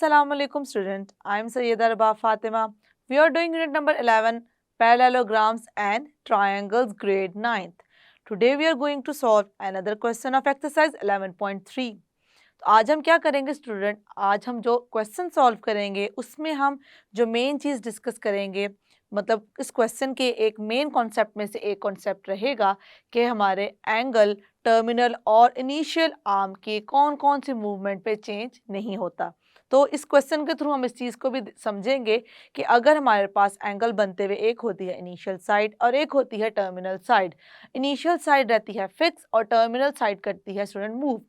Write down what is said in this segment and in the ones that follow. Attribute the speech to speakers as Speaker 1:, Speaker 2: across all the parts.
Speaker 1: Assalamu alaikum student. I am Sayyida Rabaa Fatima. We are doing unit number 11 parallelograms and triangles grade 9th. Today we are going to solve another question of exercise 11.3. तो आज हम क्या करेंगे student, आज हम जो question solve करेंगे उसमें हम जो मेन चीज़ डिस्कस करेंगे, मतलब इस क्वेश्चन के एक मेन कॉन्सेप्ट में से एक कॉन्सेप्ट रहेगा कि हमारे एंगल, टर्मिनल और इनिशियल आर्म के कौन कौन से मूवमेंट पे चेंज नहीं होता। तो इस क्वेश्चन के थ्रू हम इस चीज़ को भी समझेंगे कि अगर हमारे पास एंगल बनते हुए एक होती है इनिशियल साइड और एक होती है टर्मिनल साइड, इनिशियल साइड रहती है फिक्स और टर्मिनल साइड करती है स्टूडेंट मूव।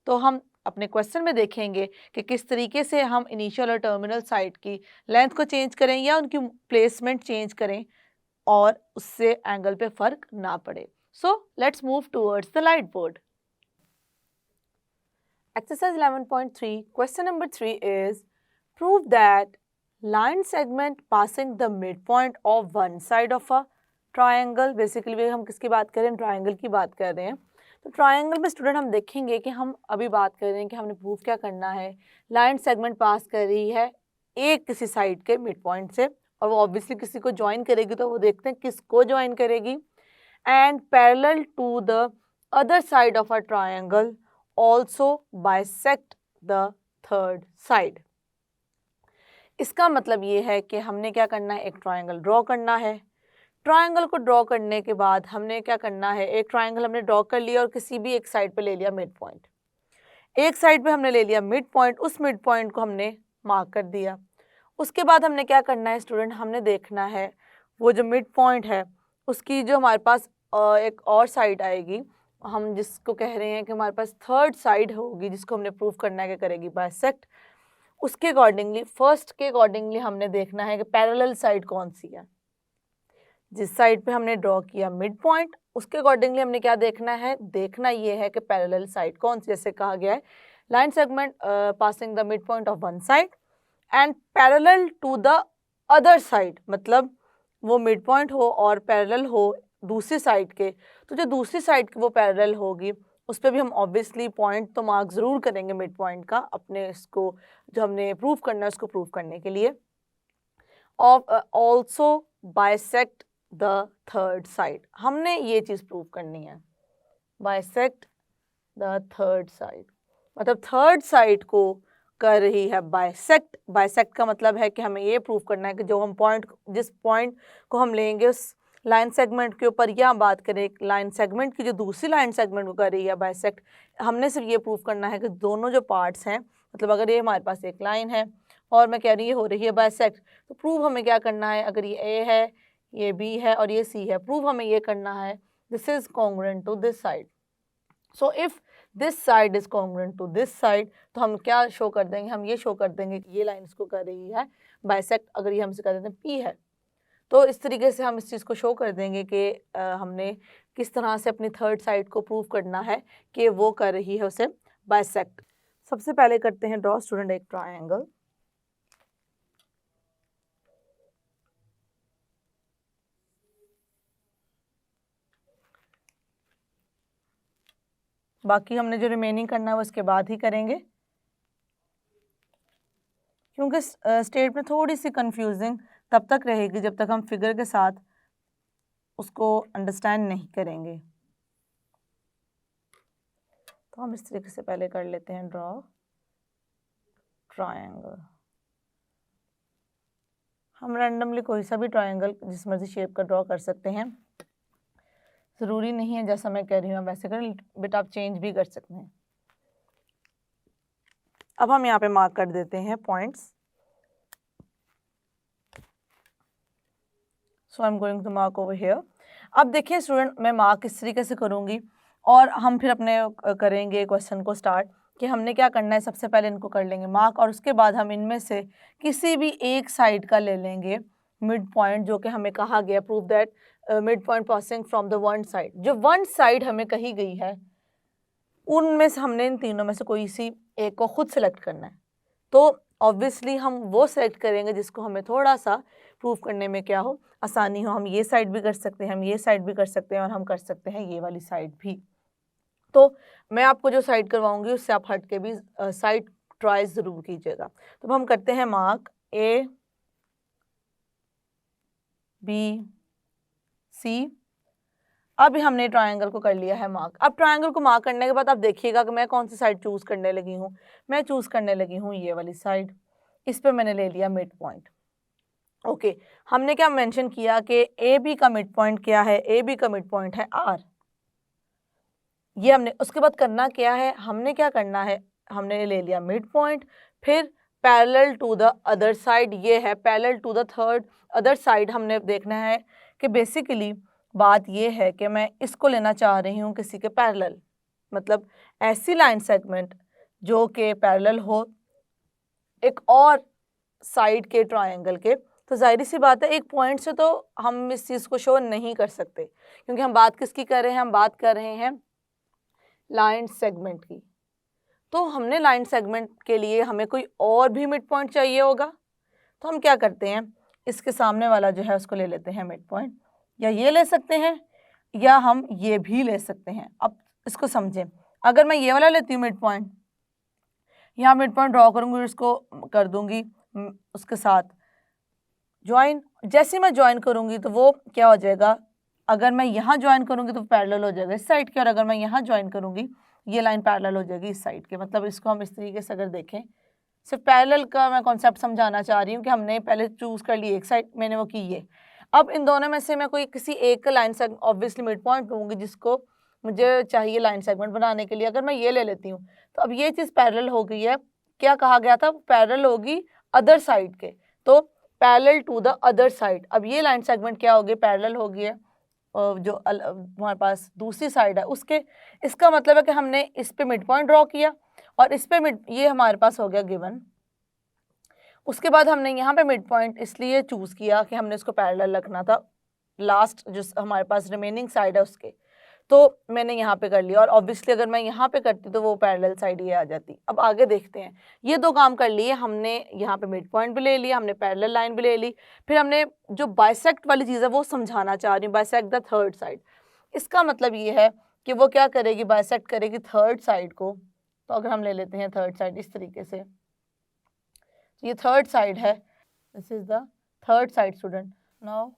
Speaker 1: तो हम अपने क्वेश्चन में देखेंगे कि किस तरीके से हम इनिशियल और टर्मिनल साइड की लेंथ को चेंज करें या उनकी प्लेसमेंट चेंज करें और उससे एंगल पे फर्क ना पड़े। So let's move towards the light board. Exercise 11.3 question number 3 is prove that line segment passing the midpoint of one side of a triangle, basically हम किसकी बात कर रहे हैं, ट्राइंगल की बात कर रहे हैं। तो ट्राइंगल में स्टूडेंट हम देखेंगे कि हम अभी बात कर रहे हैं कि हमने प्रूव क्या करना है, लाइन सेगमेंट पास कर रही है एक किसी साइड के मिड पॉइंट से और वो ऑब्वियसली किसी को ज्वाइन करेगी, तो वो देखते हैं किसको ज्वाइन करेगी। And parallel to the other side of a triangle also bisect the third side। इसका मतलब ये है कि हमने क्या करना है, एक ट्रायंगल ड्रॉ करना है। ट्रायंगल को ड्रॉ करने के बाद हमने क्या करना है, एक ट्रायंगल हमने ड्रॉ कर लिया और किसी भी एक साइड पे ले लिया मिड पॉइंट। एक साइड पे हमने ले लिया मिड पॉइंट, उस मिड पॉइंट को हमने मार्क कर दिया। उसके बाद हमने क्या करना है स्टूडेंट, हमने देखना है वो जो मिड पॉइंट है उसकी जो हमारे पास एक और साइड आएगी, हम जिसको कह रहे हैं कि हमारे पास थर्ड साइड होगी, जिसको हमने प्रूव करना है कि करेगी बाइसेक्ट। उसके अकॉर्डिंगली फर्स्ट के अकॉर्डिंगली हमने देखना है कि पैरेलल साइड कौन सी है। जिस साइड पे हमने ड्रॉ किया मिड पॉइंट उसके अकॉर्डिंगली हमने क्या देखना है, देखना ये है कि पैरेलल साइड कौन सी। जैसे कहा गया है line segment passing the mid point of one side and parallel to the other side, मतलब वो मिड पॉइंट हो और पैरेलल हो दूसरी साइड के। तो जो दूसरी साइड की वो पैरेलल होगी उस पर भी हम ऑब्वियसली पॉइंट तो मार्क ज़रूर करेंगे मिड पॉइंट का, अपने इसको जो हमने प्रूव करना है उसको प्रूव करने के लिए। Of also bisect the third side, हमने ये चीज़ प्रूव करनी है, बाइसेक्ट द थर्ड साइड, मतलब थर्ड साइड को कर रही है बाइसेक्ट। बाइसेक्ट का मतलब है कि हमें ये प्रूव करना है कि जो हम पॉइंट, जिस पॉइंट को हम लेंगे उस लाइन सेगमेंट के ऊपर, या बात करें लाइन सेगमेंट की जो दूसरी लाइन सेगमेंट को कर रही है बाइसेक्ट, हमने सिर्फ ये प्रूव करना है कि दोनों जो पार्ट्स हैं, मतलब अगर ये हमारे पास एक लाइन है और मैं कह रही हूँ ये हो रही है बाइसेक्ट, तो प्रूव हमें क्या करना है, अगर ये ए है, ये बी है और ये सी है, प्रूव हमें ये करना है this is congruent to this side. So if this side is congruent to this side, तो हम क्या शो कर देंगे, हम ये शो कर देंगे कि ये लाइन इसको कर रही है बाइसेक्ट। अगर ये हमसे कर देते हैं पी है, तो इस तरीके से हम इस चीज़ को शो कर देंगे कि हमने किस तरह से अपनी थर्ड साइड को प्रूव करना है कि वो कर रही है उसे बाइसेक्ट। सबसे पहले करते हैं ड्रॉ स्टूडेंट एक ट्रायंगल। बाकी हमने जो रिमेनिंग करना है वो इसके बाद ही करेंगे, क्योंकि स्टेट में थोड़ी सी कंफ्यूजिंग तब तक रहेगी जब तक हम फिगर के साथ उसको अंडरस्टैंड नहीं करेंगे। तो हम इस तरीके से पहले कर लेते हैं ड्रॉ ट्रायंगल। हम रैंडमली कोई सा भी ट्रायंगल जिस मर्जी शेप का ड्रॉ कर सकते हैं, ज़रूरी नहीं है जैसा मैं कह रही हूँ वैसे करें, बट आप चेंज भी कर सकते हैं। अब हम यहाँ पे मार्क कर देते हैं points. So I am going to mark over here. अब देखिए स्टूडेंट, मैं मार्क इस तरीके से करूँगी और हम फिर अपने करेंगे क्वेश्चन को स्टार्ट कि हमने क्या करना है। सबसे पहले इनको कर लेंगे मार्क और उसके बाद हम इनमें से किसी भी एक साइड का ले लेंगे मिड पॉइंट, जो कि हमें कहा गया prove that mid point passing from the one side. जो वन साइड हमें कही गई है उनमें से हमने इन तीनों में से कोई सी एक को खुद सेलेक्ट करना है। तो ऑब्वियसली हम वो सेलेक्ट करेंगे जिसको हमें थोड़ा सा प्रूव करने में क्या हो, आसानी हो। हम ये साइड भी कर सकते हैं, हम ये साइड भी कर सकते हैं और हम कर सकते हैं ये वाली साइड भी। तो मैं आपको जो साइड करवाऊंगी उससे आप हट के भी साइड ट्राई ज़रूर कीजिएगा। तो हम करते हैं मार्क A, B, C। अब हमने ट्रायंगल को कर लिया है मार्क। अब ट्रायंगल को मार्क करने के बाद आप देखिएगा कि मैं कौन सी साइड चूज़ करने लगी हूँ। मैं चूज़ करने लगी हूँ ये वाली साइड। इस पे मैंने ले लिया मिड पॉइंट। ओके, हमने क्या मेंशन किया कि ए बी का मिड पॉइंट क्या है? ए बी का मिड पॉइंट है R। ये हमने उसके बाद करना क्या है? हमने क्या करना है? हमने ले लिया मिड पॉइंट, फिर parallel to the other side, ये है parallel to the third other side. हमने देखना है कि बेसिकली बात ये है कि मैं इसको लेना चाह रही हूँ किसी के पैरेलल, मतलब ऐसी लाइन सेगमेंट जो कि पैरेलल हो एक और साइड के ट्रायंगल के। तो जाहिर सी बात है एक पॉइंट से तो हम इस चीज़ को शो नहीं कर सकते, क्योंकि हम बात किसकी कर रहे हैं? हम बात कर रहे हैं लाइन सेगमेंट की। तो हमने लाइन सेगमेंट के लिए हमें कोई और भी मिड पॉइंट चाहिए होगा। तो हम क्या करते हैं, इसके सामने वाला जो है उसको ले लेते हैं मिड पॉइंट, या ये ले सकते हैं या हम ये भी ले सकते हैं। अब इसको समझें, अगर मैं ये वाला लेती हूँ मिड पॉइंट, यहाँ मिड पॉइंट ड्रॉ करूँगी, इसको कर दूंगी उसके साथ ज्वाइन। जैसे मैं ज्वाइन करूँगी तो वो क्या हो जाएगा? अगर मैं यहाँ ज्वाइन करूँगी तो पैरेलल हो जाएगा इस साइड के, और अगर मैं यहाँ ज्वाइन करूँगी ये लाइन पैरेलल हो जाएगी इस साइड के। मतलब इसको हम इस तरीके से अगर देखें, सिर्फ पैरेलल का मैं कॉन्सेप्ट समझाना चाह रही हूँ कि हमने पहले चूज़ कर ली एक साइड, मैंने वो की ये। अब इन दोनों में से मैं कोई किसी एक line segment obviously mid point लूँगी जिसको मुझे चाहिए लाइन सेगमेंट बनाने के लिए। अगर मैं ये ले लेती हूँ तो अब ये चीज़ पैरेलल हो गई है। क्या कहा गया था? पैरेलल होगी अदर साइड के, तो parallel to the other side. अब ये लाइन सेगमेंट क्या होगी? पैरेलल होगी है जो हमारे पास दूसरी साइड है उसके। इसका मतलब है कि हमने इस पे मिड पॉइंट ड्रॉ किया और इस पे मिड, ये हमारे पास हो गया गिवन। उसके बाद हमने यहाँ पे मिड पॉइंट इसलिए चूज़ किया कि हमने इसको पैरेलल रखना था लास्ट जो हमारे पास रिमेनिंग साइड है उसके। तो मैंने यहाँ पे कर लिया, और ऑब्वियसली अगर मैं यहाँ पे करती तो वो पैरेलल साइड ये आ जाती। अब आगे देखते हैं, ये दो काम कर लिए हमने, यहाँ पे मिड पॉइंट भी ले लिया हमने, पैरेलल लाइन भी ले ली। फिर हमने जो बाइसेक्ट वाली चीज़ है वो समझाना चाह रही हूँ, बाइसेक्ट द थर्ड साइड। इसका मतलब ये है कि वो क्या करेगी? बाइसेक्ट करेगी थर्ड साइड को। तो अगर हम ले लेते हैं थर्ड साइड इस तरीके से, ये थर्ड साइड है, this is the third side student. Now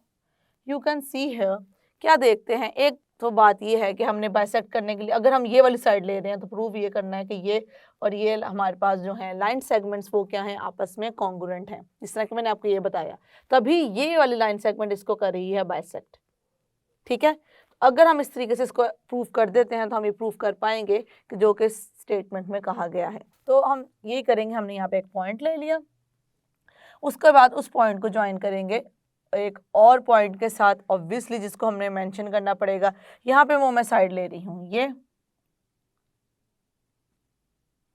Speaker 1: you can see here, क्या देखते हैं? एक तो बात ये है कि हमने बाइसेक्ट करने के लिए अगर हम ये वाली साइड ले रहे हैं तो प्रूव ये करना है कि ये और ये हमारे पास जो है लाइन सेगमेंट्स वो क्या हैं? आपस में कॉन्ग्रुएंट हैं, जिस तरह कि मैंने आपको ये बताया। तभी ये वाली लाइन सेगमेंट इसको कर रही है बाइसेक्ट। ठीक है, अगर हम इस तरीके से इसको प्रूव कर देते हैं तो हम ये प्रूव कर पाएंगे कि जो कि स्टेटमेंट में कहा गया है। तो हम ये करेंगे, हमने यहाँ पे एक पॉइंट ले लिया, उसके बाद उस पॉइंट को ज्वाइन करेंगे एक और पॉइंट के साथ ऑब्वियसली, जिसको हमने मेंशन करना पड़ेगा। यहाँ पे वो मैं साइड ले रही हूँ ये,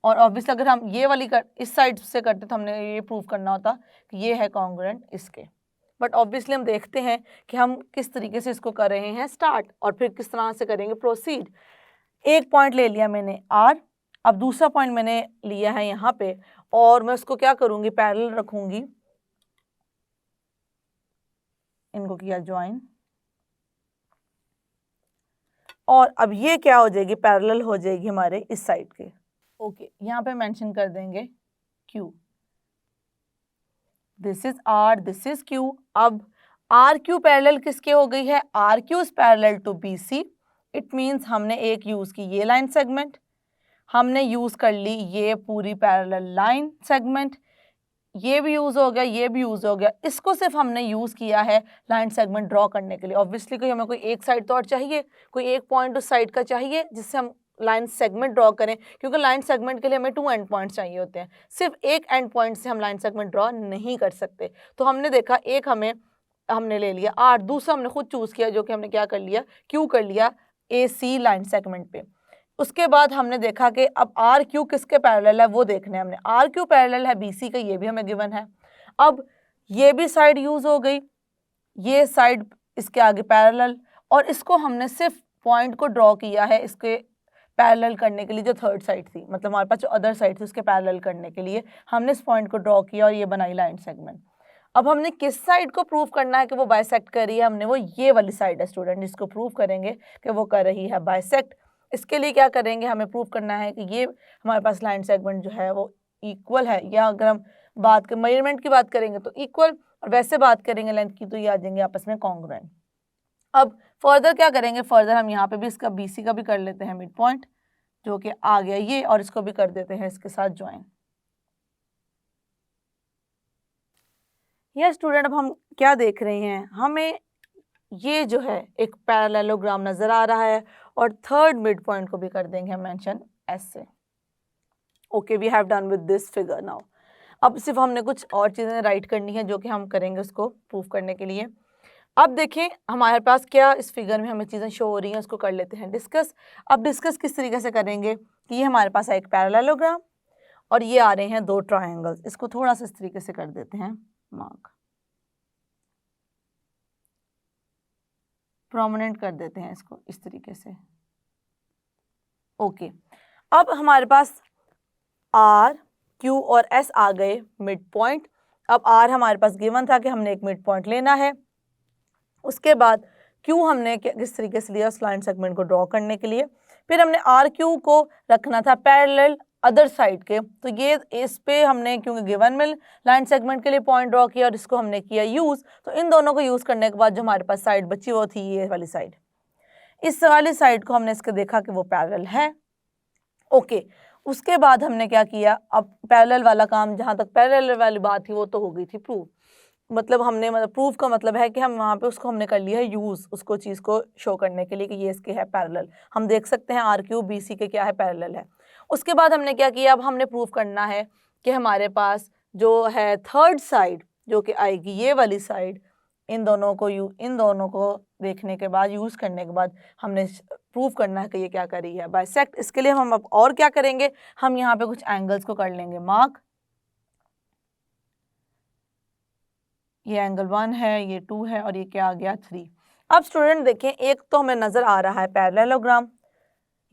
Speaker 1: और ऑब्वियसली अगर हम ये वाली इस साइड से करते तो हमने ये प्रूव करना होता कि ये है कॉन्ग्रुएंट इसके। बट ऑब्वियसली हम देखते हैं कि हम किस तरीके से इसको कर रहे हैं स्टार्ट, और फिर किस तरह से करेंगे प्रोसीड। एक पॉइंट ले लिया मैंने R, अब दूसरा पॉइंट मैंने लिया है यहाँ पे, और मैं उसको क्या करूँगी? पैरेलल रखूँगी, इनको किया ज्वाइन, और अब ये क्या हो जाएगी? पैरेलल हो जाएगी हमारे इस साइड के। ओके, यहाँ पे मेंशन कर देंगे Q, this is R, this is Q। अब आर क्यू पैरेलल किसके हो गई है? R Q is parallel to BC। It means हमने एक यूज की ये लाइन सेगमेंट, हमने यूज कर ली ये पूरी पैरेलल लाइन सेगमेंट, ये भी यूज हो गया, ये भी यूज हो गया। इसको सिर्फ हमने यूज किया है लाइन सेगमेंट ड्रॉ करने के लिए। ऑब्वियसली कोई हमें कोई एक साइड तो और चाहिए, कोई एक पॉइंट उस साइड का चाहिए जिससे हम लाइन सेगमेंट ड्रॉ करें, क्योंकि लाइन सेगमेंट के लिए हमें 2 एंड पॉइंट्स चाहिए होते हैं। सिर्फ एक एंड पॉइंट से हम लाइन सेगमेंट ड्रॉ नहीं कर सकते। तो हमने देखा एक हमने ले लिया R, दूसरा हमने खुद चूज किया जो कि हमने क्या कर लिया? Q कर लिया AC लाइन सेगमेंट पे। उसके बाद हमने देखा कि अब आर क्यू किसके पैरेलल है वो देखना है हमने। आर क्यू पैरेलल है BC का, ये भी हमें गिवन है। अब ये भी साइड यूज हो गई, ये साइड इसके आगे पैरेलल, और इसको हमने सिर्फ पॉइंट को ड्रॉ किया है इसके पैरेलल करने के लिए, जो थर्ड साइड थी, मतलब हमारे पास जो अदर साइड थी उसके पैरेलल करने के लिए हमने इस पॉइंट को ड्रॉ किया और ये बनाई लाइन सेगमेंट। अब हमने किस साइड को प्रूव करना है कि वो बाइसेक्ट कर रही है? हमने वो ये वाली साइड है स्टूडेंट जिसको प्रूव करेंगे कि वो कर रही है बाइसेक्ट। इसके लिए क्या करेंगे? हमें प्रूव करना है कि ये हमारे पास लाइन सेगमेंट जो है वो इक्वल है, या अगर हम बात कर मेजरमेंट की बात करेंगे तो इक्वल, और वैसे बात करेंगे लेंथ की तो ये आ जाएंगे आपस में कॉन्ग्रुएंट। अब फर्दर क्या करेंगे, फर्दर हम यहाँ पे भी इसका BC का भी कर लेते हैं मिड पॉइंट, जो कि आ गया ये, और इसको भी कर देते हैं इसके साथ ज्वाइन। यह स्टूडेंट अब हम क्या देख रहे हैं, हमें ये जो है एक पैरेललोग्राम नजर आ रहा है, और थर्ड मिड पॉइंट को भी कर देंगे हम मेंशन एस से। Okay, we have done with this figure now. अब सिर्फ हमने कुछ और चीज़ें राइट करनी है जो कि हम करेंगे उसको प्रूफ करने के लिए। अब देखें हमारे पास क्या इस फिगर में हमें चीज़ें शो हो रही हैं, उसको कर लेते हैं डिस्कस। अब डिस्कस किस तरीके से करेंगे कि ये हमारे पास है एक पैरेललोग्राम, और ये आ रहे हैं दो ट्रायंगल्स। इसको थोड़ा सा इस तरीके से कर देते हैं मार्क, प्रोमिनेंट कर देते हैं इसको इस तरीके से। ओके, अब हमारे पास R, Q और S आ गए मिड पॉइंट। अब R हमारे पास गिवन था कि हमने एक मिड पॉइंट लेना है, उसके बाद Q हमने किस तरीके से लिया उस लाइन सेगमेंट को ड्रॉ करने के लिए। फिर हमने RQ को रखना था पैरेलल अदर साइड के, तो ये इस पे हमने क्योंकि गिवन में लाइन सेगमेंट के लिए पॉइंट ड्रॉ किया और इसको हमने किया यूज़, तो इन दोनों को यूज़ करने के बाद जो हमारे पास साइड बची वो थी ये वाली साइड। इस वाली साइड को हमने इसके देखा कि वो पैरेलल है। ओके, उसके बाद हमने क्या किया, अब पैरेलल वाला काम, जहाँ तक पैरेलल वाली बात थी वो तो हो गई थी प्रूफ। मतलब हमने प्रूफ का मतलब है कि हम वहाँ पे उसको हमने कर लिया है यूज़, उसको चीज़ को शो करने के लिए कि ये इसके है पैरेलल। हम देख सकते हैं RQ BC के क्या है, पैरेलल है। उसके बाद हमने क्या किया, अब हमने प्रूफ करना है कि हमारे पास जो है थर्ड साइड जो कि आएगी ये वाली साइड, इन दोनों को देखने के बाद, यूज़ करने के बाद हमने प्रूफ करना है कि ये क्या कर रही है, बाइसेक्ट। इसके लिए हम अब और क्या करेंगे, हम यहाँ पे कुछ एंगल्स को कर लेंगे मार्क। ये एंगल 1 है, ये 2 है, और ये क्या आ गया 3। अब स्टूडेंट देखें, एक तो हमें नज़र आ रहा है पैरेललोग्राम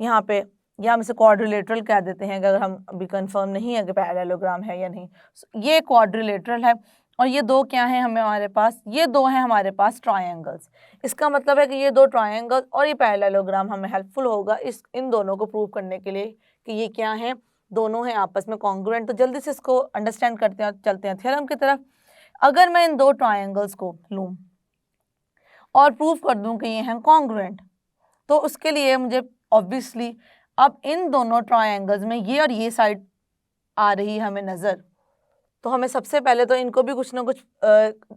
Speaker 1: यहाँ पे, या हम इसे क्वाड्रिलेटरल कह देते हैं अगर हम अभी कंफर्म नहीं है कि पैरेललोग्राम है या नहीं। ये क्वाड्रिलेटरल है, और ये दो क्या हैं हमारे पास, ये दो हैं हमारे पास ट्रायंगल्स। इसका मतलब है कि ये दो ट्रायंगल्स और ये पैरेललोग्राम हमें हेल्पफुल होगा इन दोनों को प्रूव करने के लिए कि ये क्या हैं, दोनों हैं आपस में कॉन्ग्रुएंट। तो जल्दी से इसको अंडरस्टैंड करते हैं, चलते हैं थ्योरम की तरफ। अगर मैं इन दो ट्रायंगल्स को लूँ और प्रूफ कर दूँ कि ये हैं कॉन्ग्रुएंट, तो उसके लिए मुझे ऑब्वियसली अब इन दोनों ट्रायंगल्स में ये और ये साइड आ रही है हमें नज़र, तो हमें सबसे पहले तो इनको भी कुछ ना कुछ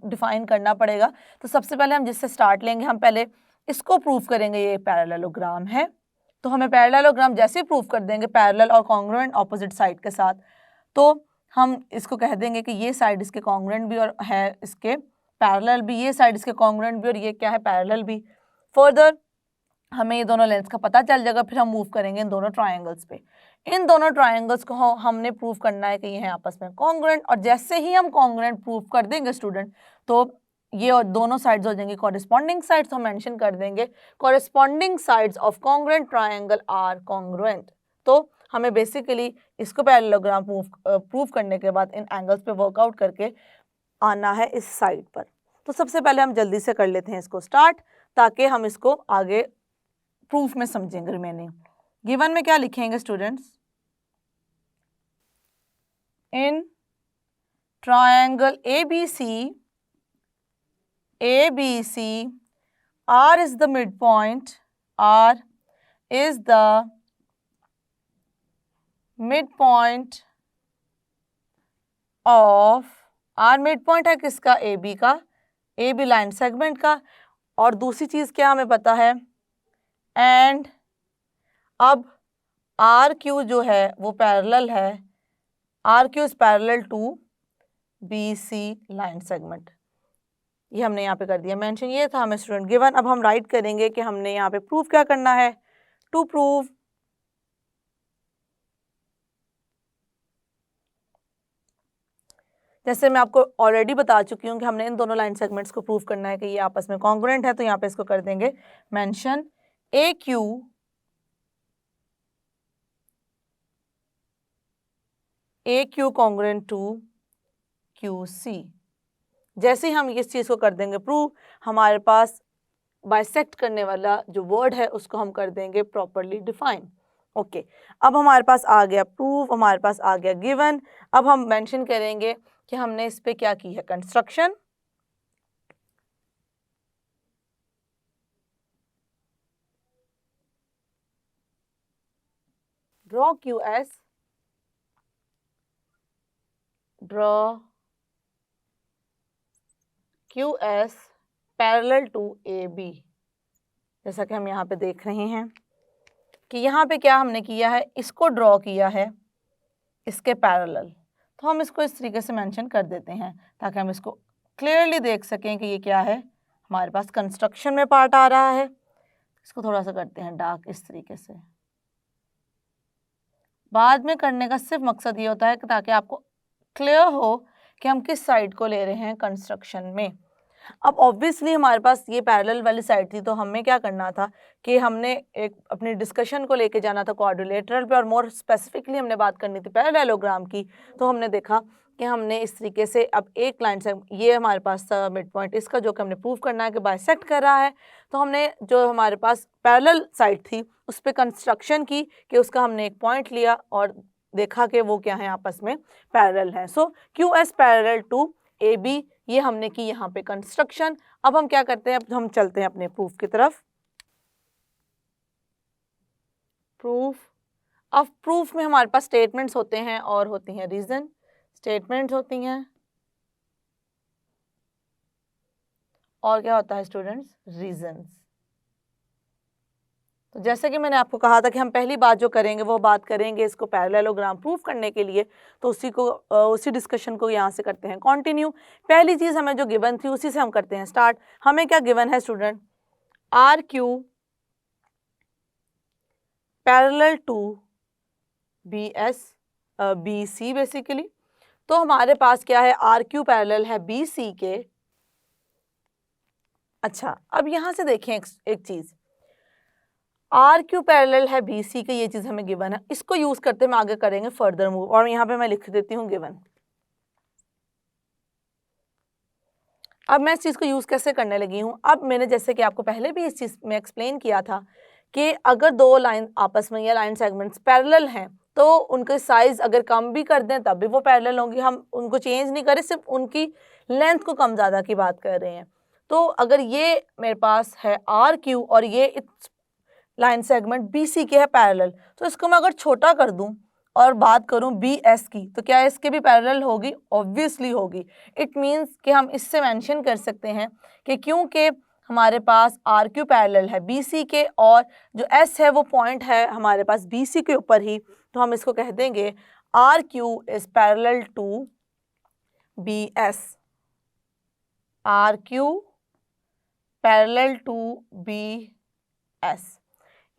Speaker 1: डिफाइन करना पड़ेगा। तो सबसे पहले हम जिससे स्टार्ट लेंगे, हम पहले इसको प्रूफ करेंगे ये पैरेललोग्राम है। तो हमें पैरेललोग्राम जैसे ही प्रूफ कर देंगे पैरेलल और कॉन्ग्रुएंट ऑपोजिट साइड के साथ, तो हम इसको कह देंगे कि ये साइड इसके कॉन्ग्रुएंट भी और है इसके पैरेलल भी, ये साइड इसके कॉन्ग्रुएंट भी और ये क्या है पैरेलल भी। फर्दर हमें ये दोनों लेंथ्स का पता चल जाएगा, फिर हम मूव करेंगे इन दोनों ट्रायंगल्स पे। इन दोनों ट्रायंगल्स को हमने प्रूव करना है कि ये हैं आपस में कॉन्ग्रुएंट, और जैसे ही हम कॉन्ग्रुएंट प्रूव कर देंगे स्टूडेंट, तो ये और दोनों साइड्स हो जाएंगी कॉरेस्पॉन्डिंग साइड्स। तो हम मेंशन कर देंगे corresponding sides of congruent triangle are congruent. तो हमें बेसिकली इसको पैरेललोग्राम प्रूव करने के बाद इन एंगल्स पे वर्कआउट करके आना है इस साइड पर। तो सबसे पहले हम जल्दी से कर लेते हैं इसको स्टार्ट, ताकि हम इसको आगे प्रूफ में समझेंगे। रिमेनिंग गिवन में क्या लिखेंगे students, in triangle ABC R is the midpoint, R is the midpoint of, R midpoint है किसका, AB का, AB लाइन सेगमेंट का। और दूसरी चीज़ क्या हमें पता है, एंड अब RQ जो है वो पैरेलल है, RQ is parallel to BC line segment. ये हमने यहाँ पे कर दिया मेंशन, ये था हमें स्टूडेंट गिवन। अब हम राइट करेंगे कि हमने यहाँ पे प्रूफ क्या करना है। टू प्रूव जैसे मैं आपको ऑलरेडी बता चुकी हूँ कि हमने इन दोनों लाइन सेगमेंट्स को प्रूव करना है कि ये आपस में कॉन्ग्रुएंट है, तो यहाँ पे इसको कर देंगे mention AQ congruent to QC। जैसे ही हम इस चीज़ को कर देंगे प्रूव, हमारे पास बाइसेक्ट करने वाला जो वर्ड है उसको हम कर देंगे प्रॉपरली डिफाइन। ओके अब हमारे पास आ गया प्रूफ, हमारे पास आ गया गिवन। अब हम मेंशन करेंगे कि हमने इस पे क्या की है, construction. Draw QS, draw QS parallel to AB। जैसा कि हम यहाँ पे देख रहे हैं कि यहाँ पे क्या हमने किया है, इसको ड्रॉ किया है इसके पैरेलल। तो हम इसको इस तरीके से मेंशन कर देते हैं ताकि हम इसको क्लियरली देख सकें कि ये क्या है, हमारे पास कंस्ट्रक्शन में पार्ट आ रहा है। इसको थोड़ा सा करते हैं डार्क इस तरीके से। बाद में करने का सिर्फ मकसद ये होता है कि ताकि आपको क्लियर हो कि हम किस साइड को ले रहे हैं कंस्ट्रक्शन में। अब ऑब्वियसली हमारे पास ये पैरेलल वाली साइड थी, तो हमें क्या करना था कि हमने एक अपनी डिस्कशन को लेके जाना था क्वाड्रिलेटरल पे, और मोर स्पेसिफिकली हमने बात करनी थी पैरेललोग्राम की। तो हमने देखा कि हमने इस तरीके से अब एक लाइन से, ये हमारे पास था मिड पॉइंट इसका, जो कि हमने प्रूव करना है कि बाइसेक्ट कर रहा है। तो हमने जो हमारे पास पैरेलल साइड थी उस पर कंस्ट्रक्शन की कि उसका हमने एक पॉइंट लिया और देखा कि वो क्या है, आपस में पैरेलल है। सो QS पैरेलल टू AB, ये हमने की यहाँ पे कंस्ट्रक्शन। अब हम क्या करते हैं, अब हम चलते हैं अपने प्रूफ की तरफ। प्रूफ, अब प्रूफ में हमारे पास स्टेटमेंट्स होते हैं और होती हैं रीजन। स्टेटमेंट्स होती हैं और क्या होता है स्टूडेंट्स, रीजंस। तो जैसे कि मैंने आपको कहा था कि हम पहली बात जो करेंगे वो बात करेंगे इसको पैरेललोग्राम प्रूफ करने के लिए, तो उसी डिस्कशन को यहाँ से करते हैं कंटिन्यू। पहली चीज़ हमें जो गिवन थी उसी से हम करते हैं स्टार्ट। हमें क्या गिवन है student, RQ parallel to BC basically. तो हमारे पास क्या है, RQ पैरेलल है BC के। अच्छा अब यहाँ से देखें एक चीज़, RQ पैरेलल है BC के, ये चीज़ हमें गिवन है। इसको यूज़ करते हम आगे करेंगे फर्दर मूव, और यहाँ पे मैं लिख देती हूँ गिवन। अब मैं इस चीज़ को यूज़ कैसे करने लगी हूँ, अब मैंने जैसे कि आपको पहले भी इस चीज़ में एक्सप्लेन किया था कि अगर दो लाइन आपस में या लाइन सेगमेंट्स पैरेलल हैं तो उनके साइज़ अगर कम भी कर दें तब भी वो पैरेलल होंगी। हम उनको चेंज नहीं करें, सिर्फ उनकी लेंथ को कम ज़्यादा की बात कर रहे हैं। तो अगर ये मेरे पास है RQ और ये लाइन सेगमेंट BC के है पैरेलल, तो इसको मैं अगर छोटा कर दूं और बात करूं BS की, तो क्या इसके भी पैरेलल होगी, ऑब्वियसली होगी। इट मींस कि हम इससे मेंशन कर सकते हैं कि क्योंकि हमारे पास RQ पैरेलल है BC के और जो S है वो पॉइंट है हमारे पास BC के ऊपर ही, तो हम इसको कह देंगे RQ is parallel to BS। RQ parallel to BS।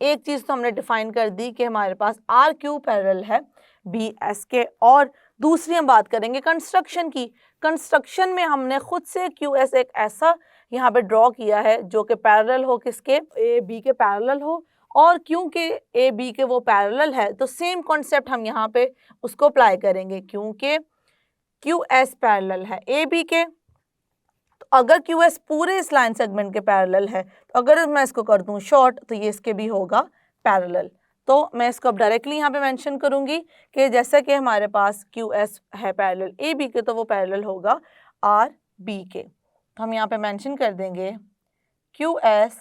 Speaker 1: एक चीज़ तो हमने डिफाइन कर दी कि हमारे पास RQ पैरेलल है BS के। और दूसरी हम बात करेंगे कंस्ट्रक्शन की। कंस्ट्रक्शन में हमने खुद से QS एक ऐसा यहाँ पे ड्रॉ किया है जो कि पैरेलल हो किसके, AB के पैरेलल हो। और क्योंकि AB के वो पैरेलल है तो सेम कॉन्सेप्ट हम यहाँ पे उसको अप्लाई करेंगे, क्योंकि QS पैरेलल है AB के। तो अगर QS पूरे इस लाइन सेगमेंट के पैरेलल है, तो अगर मैं इसको कर दूं शॉर्ट तो ये इसके भी होगा पैरेलल। तो मैं इसको अब डायरेक्टली यहाँ पे मेंशन करूँगी कि जैसे कि हमारे पास QS है पैरेलल AB के, तो वो पैरेलल होगा RB के। तो हम यहाँ पे मेंशन कर देंगे QS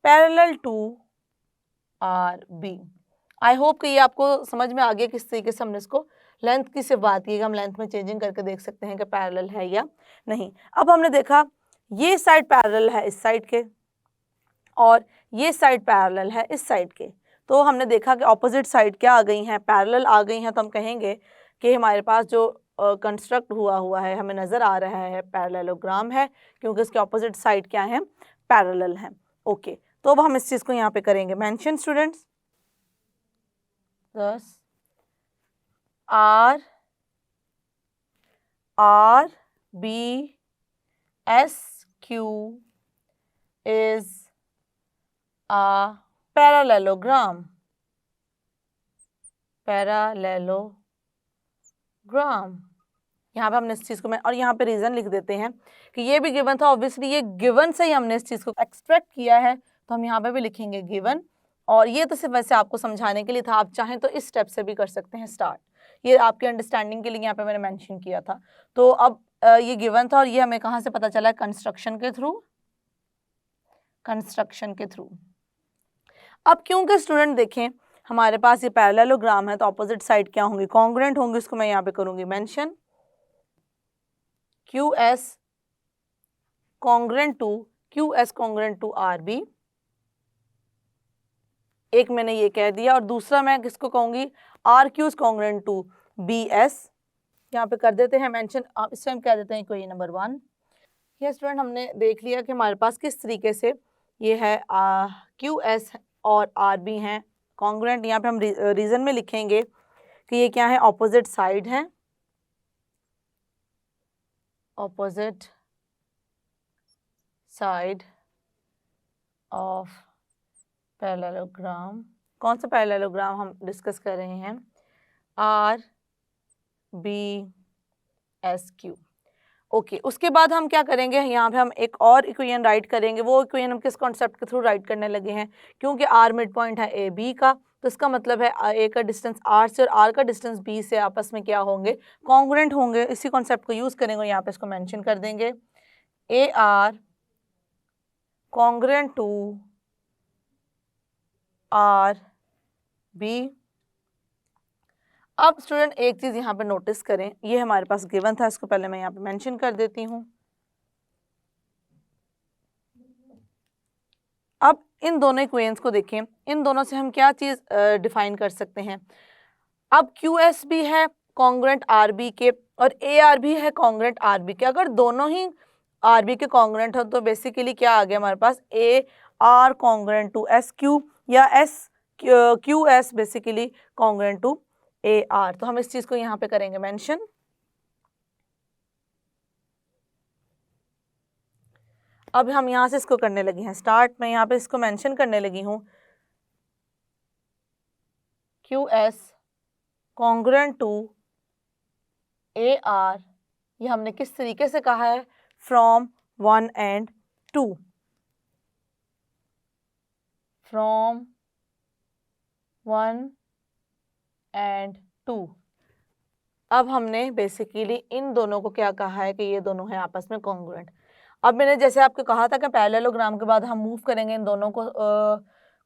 Speaker 1: parallel to RB। I hope कि ये आपको समझ में आ गया किस तरीके से हमने इसको लेंथ की सिर्फ बात की, हम लेंथ में चेंजिंग करके देख सकते हैं कि पैरेलल है या नहीं। अब हमने देखा ये साइड पैरेलल है इस साइड के और ये साइड पैरेलल है इस साइड के। तो हमने देखा कि ऑपोजिट साइड क्या आ गई हैं, पैरेलल आ गई हैं। तो हम कहेंगे कि हमारे पास जो कंस्ट्रक्ट हुआ है हमें नज़र आ रहा है पैरेललोग्राम है, क्योंकि इसके ऑपोजिट साइड क्या है, पैरेलल है। ओके, तो अब हम इस चीज़ को यहाँ पे करेंगे mention students. thus RBSQ is a parallelogram। यहाँ पे हमने इस चीज़ को और यहाँ पे रीज़न लिख देते हैं कि ये भी गिवन था। ऑब्वियसली ये गिवन से ही हमने इस चीज़ को एक्सट्रैक्ट किया है, तो हम यहाँ पे भी लिखेंगे गिवन और ये तो सिर्फ वैसे आपको समझाने के लिए था, आप चाहें तो इस स्टेप से भी कर सकते हैं स्टार्ट, ये आपके अंडरस्टैंडिंग के लिए यहाँ पे मैंने मेंशन किया था। तो अब ये गिवन था और ये हमें कहाँ से पता चला है, कंस्ट्रक्शन के थ्रू, कंस्ट्रक्शन के थ्रू। अब क्योंकि स्टूडेंट देखें हमारे पास ये पैरेललोग्राम है तो ऑपोजिट साइड क्या होंगी, कॉन्ग्रुएंट होंगी, इसको मैं यहाँ पे करूंगी mention, QS congruent to, QS congruent to RB, एक मैंने ये कह दिया, और दूसरा मैं किसको कहूंगी, RQ कॉन्ग्रुएंट टू BS, यहाँ पे कर देते हैं मेंशन, आप इस टाइम कह देते हैं इक्वेशन नंबर 1। ये स्टूडेंट हमने देख लिया कि हमारे पास किस तरीके से ये है QS और RB हैं कॉन्ग्रुएंट। यहाँ पे हम रीजन में लिखेंगे कि ये क्या है, ऑपोजिट साइड है, ऑपोजिट साइड ऑफ पैरेललोग्राम। कौन सा पैरेललोग्राम हम डिस्कस कर रहे हैं, RBSQ। ओके, उसके बाद हम क्या करेंगे, यहाँ पे हम एक और इक्वेशन राइट करेंगे। वो इक्वेशन हम किस कॉन्सेप्ट के थ्रू राइट करने लगे हैं, क्योंकि R मिड पॉइंट है AB का, तो इसका मतलब है A का डिस्टेंस R से और R का डिस्टेंस B से आपस में क्या होंगे, कॉन्ग्रुएंट होंगे। इसी कॉन्सेप्ट को यूज़ करेंगे, यहाँ पे इसको मेंशन कर देंगे, AR कॉन्ग्रुएंट टू RB। अब स्टूडेंट एक चीज़ यहाँ पे नोटिस करें, ये हमारे पास गिवन था, इसको पहले मैं यहाँ पे मेंशन कर देती हूँ। अब इन दोनों इक्वेशंस को देखें, इन दोनों से हम क्या चीज़ डिफाइन कर सकते हैं। अब QS भी है कॉन्ग्रुएंट RB के और AR भी है कॉन्ग्रुएंट RB के। अगर दोनों ही RB के कॉन्ग्रुएंट हो तो बेसिकली क्या आ गया हमारे पास, AR कॉन्ग्रुएंट टू SQ या QS basically congruent to AR। तो हम इस चीज़ को यहाँ पे करेंगे मेंशन। अब हम यहाँ से इसको करने लगे हैं स्टार्ट, मैं यहाँ पे इसको मेंशन करने लगी हूँ, QS कॉन्ग्रुएंट टू AR। ये हमने किस तरीके से कहा है, फ्रॉम 1 and 2, फ्रॉम 1 and 2। अब हमने बेसिकली इन दोनों को क्या कहा है कि ये दोनों हैं आपस में कॉन्ग्रुएंट। अब मैंने जैसे आपको कहा था कि पैरेललोग्राम के बाद हम मूव करेंगे इन दोनों को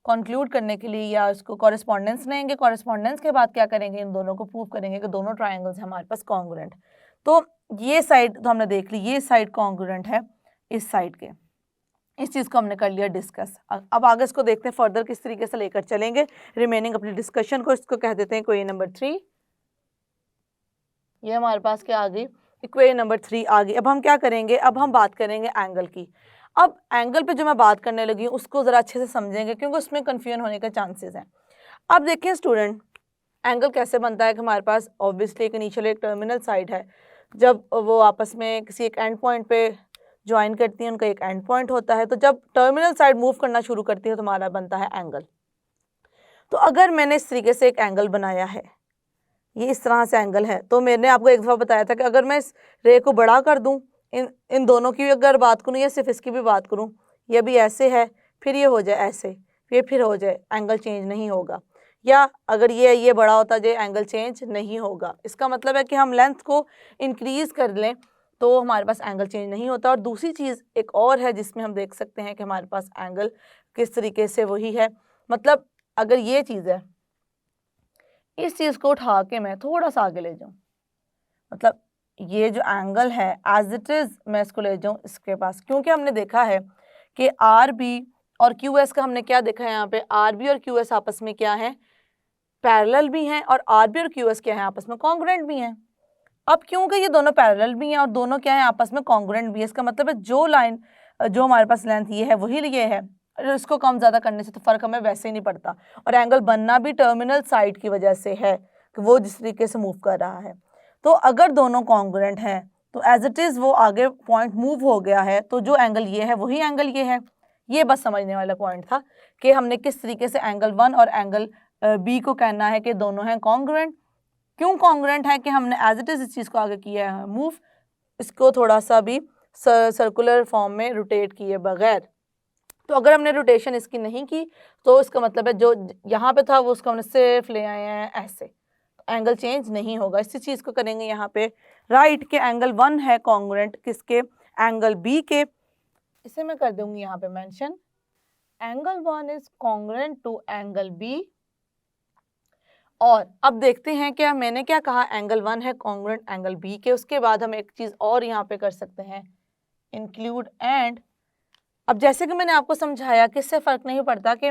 Speaker 1: कंक्लूड करने के लिए, या इसको कॉरेस्पॉन्डेंस लेंगे, कॉरेस्पॉन्डेंस के बाद क्या करेंगे, इन दोनों को प्रूव करेंगे कि दोनों ट्रायंगल्स हमारे पास कॉन्ग्रुएंट। तो ये साइड तो हमने देख ली, ये साइड कॉन्ग्रुएंट है इस साइड के, इस चीज़ को हमने कर लिया डिस्कस। अब आगे इसको देखते हैं फर्दर किस तरीके से लेकर चलेंगे रिमेनिंग अपनी डिस्कशन को। इसको कह देते हैं इक्वेशन नंबर 3। ये हमारे पास क्या आ गई, इक्वेशन नंबर 3 आ गई। अब हम क्या करेंगे, अब हम बात करेंगे एंगल की। अब एंगल पे जो मैं बात करने लगी हूँ उसको ज़रा अच्छे से समझेंगे, क्योंकि उसमें कन्फ्यूजन होने के चांसेस हैं। अब देखिए स्टूडेंट, एंगल कैसे बनता है कि हमारे पास ऑब्वियसली एक इनिशियल एक टर्मिनल साइड है, जब वो आपस में किसी एक एंड पॉइंट पे ज्वाइन करती हैं, उनका एक एंड पॉइंट होता है। तो जब टर्मिनल साइड मूव करना शुरू करती है तो हमारा बनता है एंगल। तो अगर मैंने इस तरीके से एक एंगल बनाया है, ये इस तरह से एंगल है, तो मैंने आपको एक दफ़ा बताया था कि अगर मैं इस रे को बड़ा कर दूं, इन दोनों की अगर बात करूं या सिर्फ इसकी भी बात करूं, ये भी ऐसे है, फिर ये हो जाए ऐसे, फिर हो जाए, एंगल चेंज नहीं होगा। या अगर ये बड़ा होता जाए, एंगल चेंज नहीं होगा। इसका मतलब है कि हम लेंथ को इंक्रीज़ कर लें तो हमारे पास एंगल चेंज नहीं होता। और दूसरी चीज़ एक और है जिसमें हम देख सकते हैं कि हमारे पास एंगल किस तरीके से वही है, मतलब अगर ये चीज़ है, इस चीज़ को उठा के मैं थोड़ा सा आगे ले जाऊं, मतलब ये जो एंगल है एज इट इज़ मैं इसको ले जाऊं इसके पास, क्योंकि हमने देखा है कि RB और QS का हमने क्या देखा है, यहाँ पे RB और QS आपस में क्या है, पैरेलल भी हैं, और RB और QS क्या है, आपस में कॉन्ग्रुएंट भी हैं। अब क्योंकि ये दोनों पैरेलल भी हैं और दोनों क्या है, आपस में कॉन्ग्रुएंट भी है, इसका मतलब है जो लाइन जो हमारे पास लेंथ ये है वही ये है, इसको कम ज़्यादा करने से तो फ़र्क हमें वैसे ही नहीं पड़ता। और एंगल बनना भी टर्मिनल साइड की वजह से है कि वो जिस तरीके से मूव कर रहा है। तो अगर दोनों कॉन्ग्रुएंट हैं तो एज इट इज़ वो आगे पॉइंट मूव हो गया है, तो जो एंगल ये है वही एंगल ये है। ये बस समझने वाला पॉइंट था कि हमने किस तरीके से एंगल 1 और एंगल B को कहना है कि दोनों हैं कॉन्ग्रुएंट। क्यों कॉन्ग्रुएंट है कि हमने एज इट इज़ इस चीज़ को आगे किया है मूव, इसको थोड़ा सा भी सर्कुलर फॉर्म में रोटेट किए बगैर। तो अगर हमने रोटेशन इसकी नहीं की तो इसका मतलब है जो यहाँ पे था वो उसको हमने सिर्फ ले आए हैं ऐसे, एंगल चेंज नहीं होगा। इसी चीज़ को करेंगे यहाँ पे राइट के एंगल 1 है कॉन्ग्रुएंट किसके, एंगल बी के। इसे मैं कर दूंगी यहाँ पे mention, angle 1 is congruent to angle B. और अब देखते हैं क्या मैंने क्या कहा, एंगल 1 है कॉन्ग्रुएंट एंगल बी के। उसके बाद हम एक चीज़ और यहाँ पे कर सकते हैं, इंक्लूड एंड। अब जैसे कि मैंने आपको समझाया कि इससे फ़र्क नहीं पड़ता कि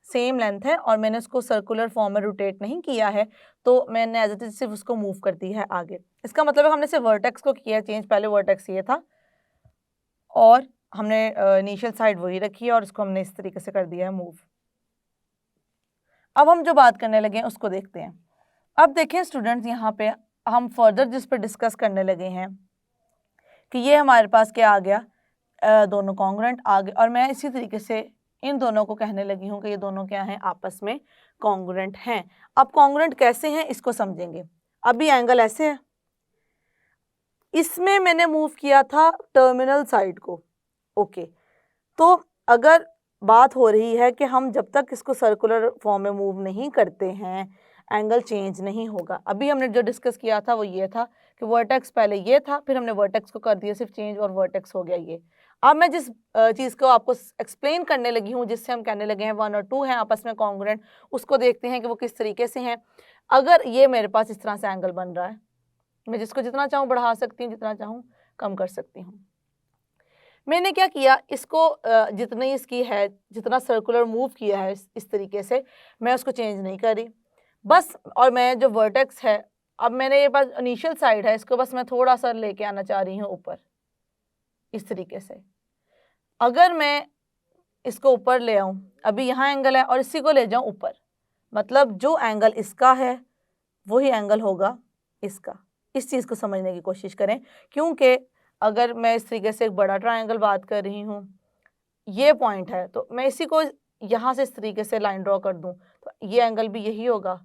Speaker 1: सेम लेंथ है और मैंने उसको सर्कुलर फॉर्म में रोटेट नहीं किया है, तो मैंने एज इट इज सिर्फ उसको मूव कर दी है आगे। इसका मतलब है हमने सिर्फ वर्टेक्स को किया चेंज, पहले वर्टेक्स ये था और हमने इनिशियल साइड वही रखी है और उसको हमने इस तरीके से कर दिया है मूव। अब हम जो बात करने लगे हैं उसको देखते हैं। अब देखें स्टूडेंट्स, यहाँ पे हम फर्दर जिस पर डिस्कस करने लगे हैं कि ये हमारे पास क्या आ गया, दोनों कॉन्ग्रुएंट आ गए, और मैं इसी तरीके से इन दोनों को कहने लगी हूँ कि ये दोनों क्या हैं, आपस में कॉन्ग्रुएंट हैं। अब कॉन्ग्रुएंट कैसे हैं इसको समझेंगे। अभी एंगल ऐसे है, इसमें मैंने मूव किया था टर्मिनल साइड को, ओके। तो अगर बात हो रही है कि हम जब तक इसको सर्कुलर फॉर्म में मूव नहीं करते हैं एंगल चेंज नहीं होगा। अभी हमने जो डिस्कस किया था वो ये था कि वर्टेक्स पहले ये था, फिर हमने वर्टेक्स को कर दिया सिर्फ चेंज और वर्टेक्स हो गया ये। अब मैं जिस चीज़ को आपको एक्सप्लेन करने लगी हूँ, जिससे हम कहने लगे हैं 1 और 2 हैं आपस में कॉन्ग्रुएंट, उसको देखते हैं कि वो किस तरीके से हैं। अगर ये मेरे पास इस तरह से एंगल बन रहा है, मैं जिसको जितना चाहूँ बढ़ा सकती हूँ, जितना चाहूँ कम कर सकती हूँ। मैंने क्या किया, इसको जितनी इसकी है, जितना सर्कुलर मूव किया है इस तरीके से, मैं उसको चेंज नहीं करी बस। और मैं जो वर्टेक्स है, अब मैंने ये पास इनिशियल साइड है, इसको बस मैं थोड़ा सा लेके आना चाह रही हूँ ऊपर इस तरीके से। अगर मैं इसको ऊपर ले आऊँ, अभी यहाँ एंगल है और इसी को ले जाऊँ ऊपर, मतलब जो एंगल इसका है वही एंगल होगा इसका। इस चीज़ को समझने की कोशिश करें, क्योंकि अगर मैं इस तरीके से एक बड़ा ट्रायंगल बात कर रही हूँ, ये पॉइंट है, तो मैं इसी को यहाँ से इस तरीके से लाइन ड्रॉ कर दूँ तो ये एंगल भी यही होगा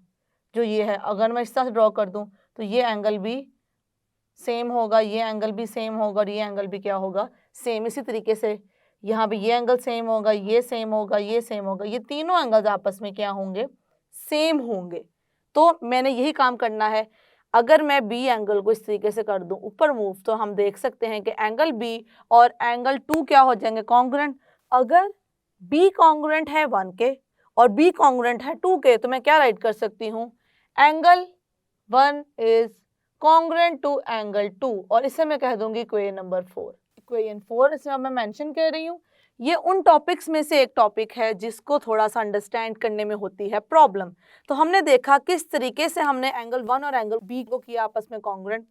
Speaker 1: जो ये है। अगर मैं इस तरह से ड्रॉ कर दूँ तो ये एंगल भी सेम होगा, ये एंगल भी सेम होगा और ये एंगल भी क्या होगा, सेम। इसी तरीके से यहाँ भी ये एंगल सेम होगा, ये सेम होगा, ये सेम होगा, ये तीनों एंगल्स आपस में क्या होंगे, सेम होंगे। तो मैंने यही काम करना है। अगर मैं बी एंगल को इस तरीके से कर दूं ऊपर मूव, तो हम देख सकते हैं कि एंगल बी और एंगल 2 क्या हो जाएंगे, कॉन्ग्रुएंट। अगर बी कॉन्ग्रुएंट है 1 के और बी कॉन्ग्रुएंट है 2 के, तो मैं क्या राइट कर सकती हूँ, angle 1 is congruent to angle 2, और इसे मैं कह दूंगी इक्वेशन नंबर 4। इक्वेशन 4 इसमें मैं मेंशन कर रही हूँ। ये उन टॉपिक्स में से एक टॉपिक है जिसको थोड़ा सा अंडरस्टैंड करने में होती है प्रॉब्लम। तो हमने देखा किस तरीके से हमने एंगल 1 और एंगल बी को किया आपस में कॉन्ग्रुएंट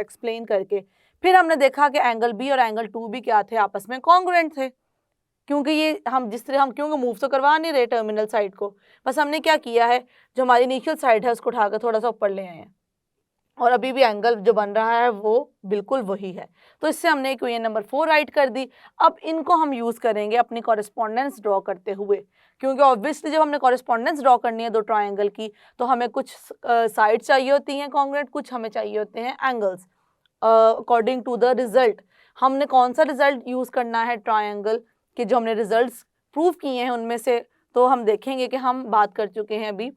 Speaker 1: एक्सप्लेन करके। फिर हमने देखा कि एंगल बी और एंगल 2 भी क्या थे, आपस में कॉन्ग्रुएंट थे, क्योंकि ये हम जिस तरह हम क्योंकि मूव तो करवा नहीं रहे टर्मिनल साइड को, बस हमने क्या किया है, जो हमारी इनिशियल साइड है उसको उठाकर थोड़ा सा ऊपर ले आए हैं और अभी भी एंगल जो बन रहा है वो बिल्कुल वही है। तो इससे हमने इक्वेशन नंबर 4 राइट कर दी। अब इनको हम यूज़ करेंगे अपनी कॉरेस्पॉन्डेंस ड्रॉ करते हुए, क्योंकि ऑब्वियसली जब हमने कॉरेस्पॉन्डेंस ड्रॉ करनी है दो ट्रायंगल की, तो हमें कुछ साइड चाहिए होती हैं कॉन्ग्रुएंट, कुछ हमें चाहिए होते हैं angles. According to the result हमने कौन सा रिजल्ट यूज़ करना है ट्रायंगल के, जो हमने रिजल्ट्स प्रूव किए हैं उनमें से, तो हम देखेंगे कि हम बात कर चुके हैं अभी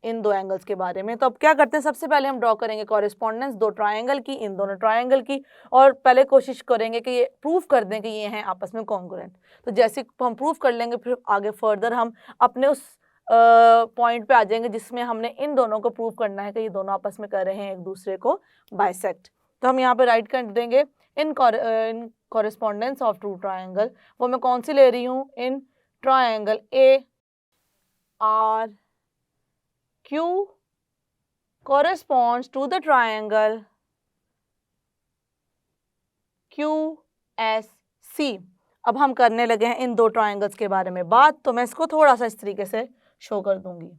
Speaker 1: इन दो एंगल्स के बारे में। तो अब क्या करते हैं, सबसे पहले हम ड्रॉ करेंगे कॉरेस्पॉन्डेंस दो ट्रायंगल की, इन दोनों ट्रायंगल की, और पहले कोशिश करेंगे कि ये प्रूव कर दें कि ये हैं आपस में कॉन्ग्रुएंट। तो जैसे हम प्रूव कर लेंगे, फिर आगे फर्दर हम अपने उस पॉइंट पे आ जाएंगे जिसमें हमने इन दोनों को प्रूव करना है कि ये दोनों आपस में कर रहे हैं एक दूसरे को बाइसेक्ट। तो हम यहाँ पे राइट कर देंगे इन कॉरेस्पॉन्डेंस ऑफ टू ट्रायंगल। वो मैं कौन सी ले रही हूँ, in triangle A R Q corresponds to the triangle QSC। अब हम करने लगे हैं इन दो ट्रायंगल्स के बारे में बात, तो मैं इसको थोड़ा सा इस तरीके से शो कर दूंगी।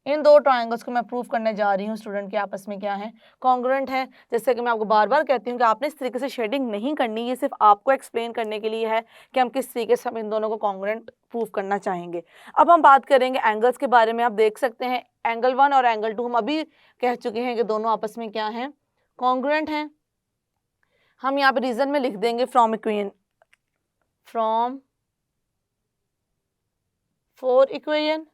Speaker 1: इन दो ट्रायंगल्स को मैं प्रूव करने जा रही हूँ स्टूडेंट के आपस में क्या है, कॉन्ग्रुएंट है। जैसे कि मैं आपको बार बार कहती हूँ कि आपने इस तरीके से शेडिंग नहीं करनी, ये सिर्फ आपको एक्सप्लेन करने के लिए है कि हम किस तरीके से हम इन दोनों को कॉन्ग्रुएंट प्रूव करना चाहेंगे। अब हम बात करेंगे एंगल्स के बारे में। आप देख सकते हैं एंगल 1 और एंगल 2 हम अभी कह चुके हैं कि दोनों आपस में क्या हैं, कॉन्ग्रुएंट हैं। हम यहाँ पे रीजन में लिख देंगे फ्रॉम 4 इक्वेशन,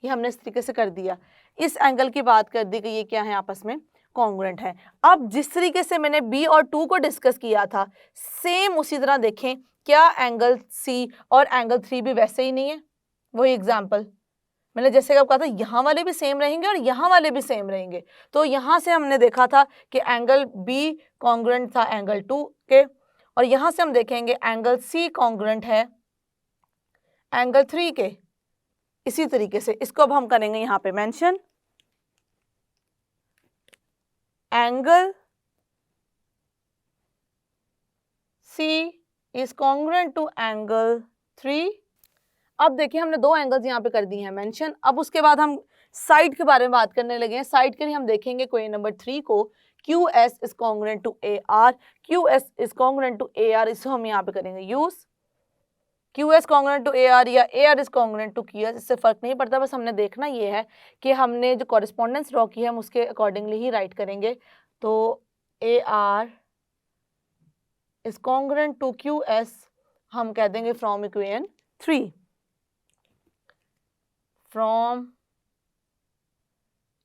Speaker 1: ये हमने इस तरीके से कर दिया। इस एंगल की बात कर दी कि ये क्या है, आपस में कॉन्ग्रुएंट है। अब जिस तरीके से मैंने बी और 2 को डिस्कस किया था, सेम उसी तरह देखें, क्या एंगल सी और एंगल 3 भी वैसे ही नहीं है? वही एग्जाम्पल मैंने जैसे कहा था, यहाँ वाले भी सेम रहेंगे और यहाँ वाले भी सेम रहेंगे। तो यहाँ से हमने देखा था कि एंगल बी कॉन्ग्रुएंट था एंगल 2 के, और यहाँ से हम देखेंगे एंगल सी कॉन्ग्रुएंट है एंगल 3 के। इसी तरीके से इसको अब हम करेंगे यहाँ पे mention, angle C is congruent to angle 3। अब देखिए हमने दो एंगल्स यहाँ पे कर दिए हैं मेंशन। अब उसके बाद हम साइड के बारे में बात करने लगे हैं। साइड के लिए हम देखेंगे क्वेश्चन नंबर 3 को, QS is congruent to AR, QS is congruent to AR, इसको हम यहाँ पे करेंगे use. QS congruent to AR या AR is congruent to QS, इससे फर्क नहीं पड़ता, बस हमने देखना ये है कि हमने जो कॉरेस्पॉन्डेंस ड्रॉ की है हम उसके अकॉर्डिंगली ही राइट करेंगे। तो AR is congruent to QS हम कह देंगे from equation 3, from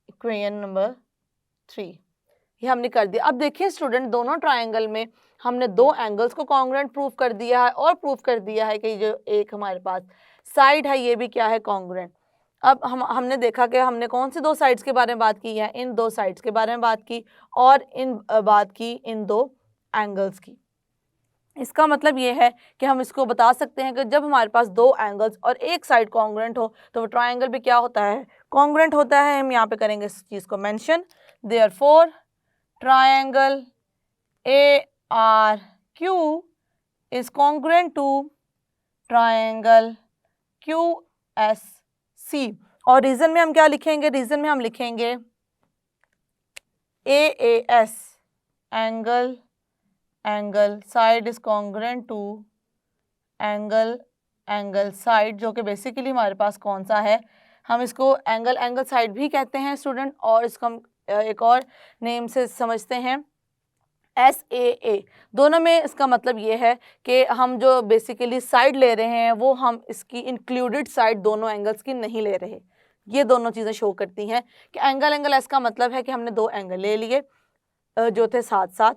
Speaker 1: equation number 3, ये हमने कर दिया। अब देखिए स्टूडेंट, दोनों ट्रायंगल में हमने दो एंगल्स को कॉन्ग्रुएंट प्रूव कर दिया है और प्रूव कर दिया है कि जो एक हमारे पास साइड है ये भी क्या है, कॉन्ग्रुएंट। अब हमने देखा कि हमने कौन सी दो साइड्स के बारे में बात की है, इन दो साइड्स के बारे में बात की और बात की इन दो एंगल्स की। इसका मतलब ये है कि हम इसको बता सकते हैं कि जब हमारे पास दो एंगल्स और एक साइड कॉन्ग्रुएंट हो तो वो ट्रायंगल भी क्या होता है, कॉन्ग्रुएंट होता है। हम यहाँ पे करेंगे इस चीज़ को mention, therefore triangle ARQ is congruent to triangle QSC। और रीजन में हम क्या लिखेंगे, रीजन में हम लिखेंगे AAS angle side is congruent to angle side, जो कि बेसिकली हमारे पास कौन सा है, हम इसको एंगल साइड भी कहते हैं स्टूडेंट, और इसको हम एक और नेम से समझते हैं SAA। दोनों में इसका मतलब ये है कि हम जो बेसिकली साइड ले रहे हैं वो हम इसकी इंक्लूडेड साइड दोनों एंगल्स की नहीं ले रहे। ये दोनों चीज़ें शो करती हैं कि एंगल एस का मतलब है कि हमने दो एंगल ले लिए जो थे साथ साथ।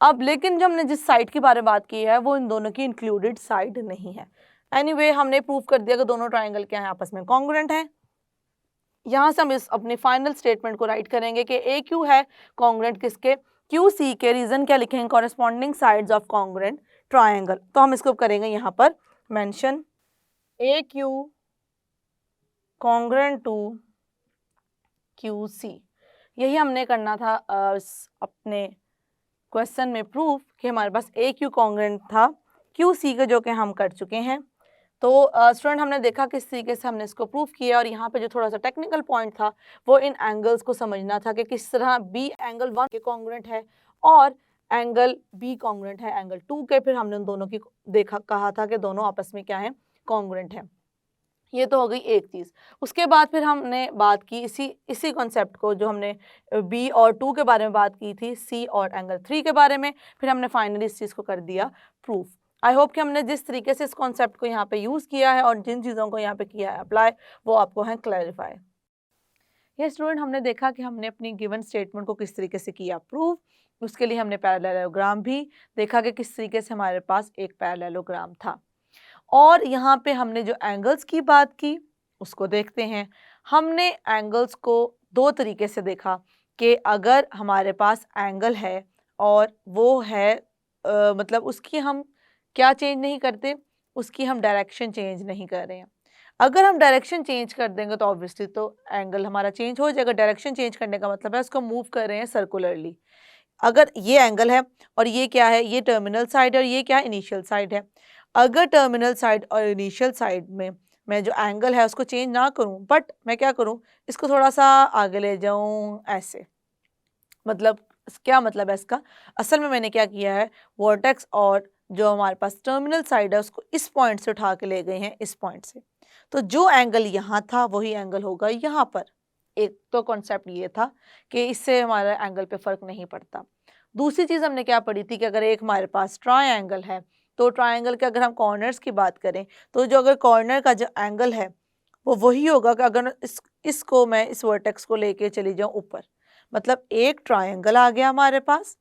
Speaker 1: अब लेकिन जब हमने जिस साइड के बारे में बात की है वो इन दोनों की इंक्लूडेड साइड नहीं है। एनीवे हमने प्रूव कर दिया कि दोनों ट्रायंगल क्या हैं, आपस में कॉन्ग्रुएंट हैं। यहाँ से हम इस अपने फाइनल स्टेटमेंट को राइट करेंगे कि AQ है कॉन्ग्रुएंट किसके, QC के। रीजन क्या लिखेंगे, corresponding sides of congruent triangle. तो हम इसको करेंगे यहाँ पर mention, AQ congruent to QC। यही हमने करना था अपने क्वेश्चन में प्रूफ कि हमारे पास AQ कॉन्ग्रुएंट था QC का, जो कि हम कर चुके हैं। तो स्टूडेंट हमने देखा किस तरीके से हमने इसको प्रूफ किया, और यहाँ पे जो थोड़ा सा टेक्निकल पॉइंट था वो इन एंगल्स को समझना था कि किस तरह B एंगल 1 के कॉन्ग्रुएंट है और एंगल B कॉन्ग्रुएंट है एंगल 2 के। फिर हमने उन दोनों की कहा था कि दोनों आपस में क्या है, कॉन्ग्रुएंट है। ये तो हो गई एक चीज़। उसके बाद फिर हमने बात की इसी कॉन्सेप्ट को, जो हमने B और 2 के बारे में बात की थी, C और एंगल 3 के बारे में, फिर हमने फाइनली इस चीज़ को कर दिया प्रूफ। आई होप कि हमने जिस तरीके से इस कॉन्सेप्ट को यहाँ पे यूज़ किया है और जिन चीज़ों को यहाँ पे किया है अप्लाई, वो आपको है क्लैरिफाई। ये स्टूडेंट हमने देखा कि हमने अपनी गिवन स्टेटमेंट को किस तरीके से किया प्रूफ। उसके लिए हमने पैरेललोग्राम भी देखा कि किस तरीके से हमारे पास एक पैरेललोग्राम था। और यहाँ पे हमने जो एंगल्स की बात की उसको देखते हैं। हमने एंगल्स को दो तरीके से देखा कि अगर हमारे पास एंगल है और वो है मतलब उसकी हम क्या चेंज नहीं करते, उसकी हम डायरेक्शन चेंज नहीं कर रहे हैं। अगर हम डायरेक्शन चेंज कर देंगे तो ऑब्वियसली तो एंगल हमारा चेंज हो जाएगा। डायरेक्शन चेंज करने का मतलब है उसको मूव कर रहे हैं सर्कुलरली। अगर ये एंगल है और ये क्या है, ये टर्मिनल साइड है और ये क्या है, इनिशियल साइड है। अगर टर्मिनल साइड और इनिशियल साइड में मैं जो एंगल है उसको चेंज ना करूं, बट मैं क्या करूं, इसको थोड़ा सा आगे ले जाऊं ऐसे, मतलब क्या मतलब है इसका, असल में मैंने क्या किया है, वर्टेक्स और जो हमारे पास टर्मिनल साइड है उसको इस पॉइंट से उठा के ले गए हैं, इस पॉइंट से। तो जो एंगल यहाँ था वही एंगल होगा यहाँ पर। एक तो कॉन्सेप्ट ये था कि इससे हमारा एंगल पे फर्क नहीं पड़ता। दूसरी चीज़ हमने क्या पढ़ी थी कि अगर एक हमारे पास ट्रायंगल है तो ट्रायंगल के अगर हम कॉर्नर्स की बात करें तो जो अगर कॉर्नर का जो एंगल है वो वही होगा कि अगर इसको मैं इस वर्टेक्स को लेके चली जाऊं ऊपर, मतलब एक ट्रायंगल आ गया हमारे पास,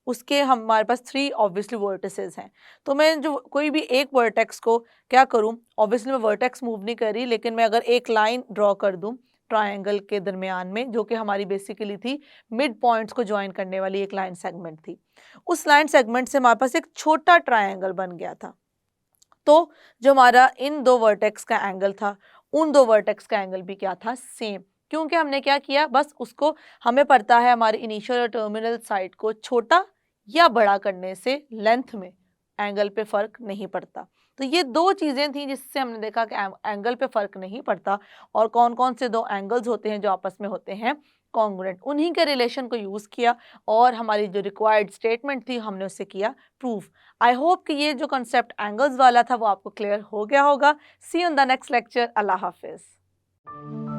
Speaker 1: उसके हमारे पास 3 ऑब्वियसली वर्टिसेस हैं। तो मैं जो कोई भी एक वर्टेक्स को क्या करूं, ऑब्वियसली मैं वर्टेक्स मूव नहीं कर रही, लेकिन मैं अगर एक लाइन ड्रॉ कर दूं ट्रायंगल के दरमियान में, जो कि हमारी बेसिकली थी मिड पॉइंट्स को ज्वाइन करने वाली एक लाइन सेगमेंट थी, उस लाइन सेगमेंट से हमारे पास एक छोटा ट्रायंगल बन गया था। तो जो हमारा इन दो वर्टेक्स का एंगल था, उन दो वर्टेक्स का एंगल भी क्या था, सेम। क्योंकि हमने क्या किया, बस उसको हमें पड़ता है हमारे इनिशियल और टर्मिनल साइड को छोटा या बड़ा करने से लेंथ में एंगल पे फर्क नहीं पड़ता। तो ये दो चीज़ें थी जिससे हमने देखा कि एंगल पे फर्क नहीं पड़ता। और कौन कौन से दो एंगल्स होते हैं जो आपस में होते हैं कॉन्ग्रुएंट, उन्हीं के रिलेशन को यूज़ किया और हमारी जो रिक्वायर्ड स्टेटमेंट थी हमने उससे किया प्रूफ। आई होप कि ये जो कंसेप्ट एंगल्स वाला था वो आपको क्लियर हो गया होगा। See you in the next lecture. अल्लाह हाफिज़।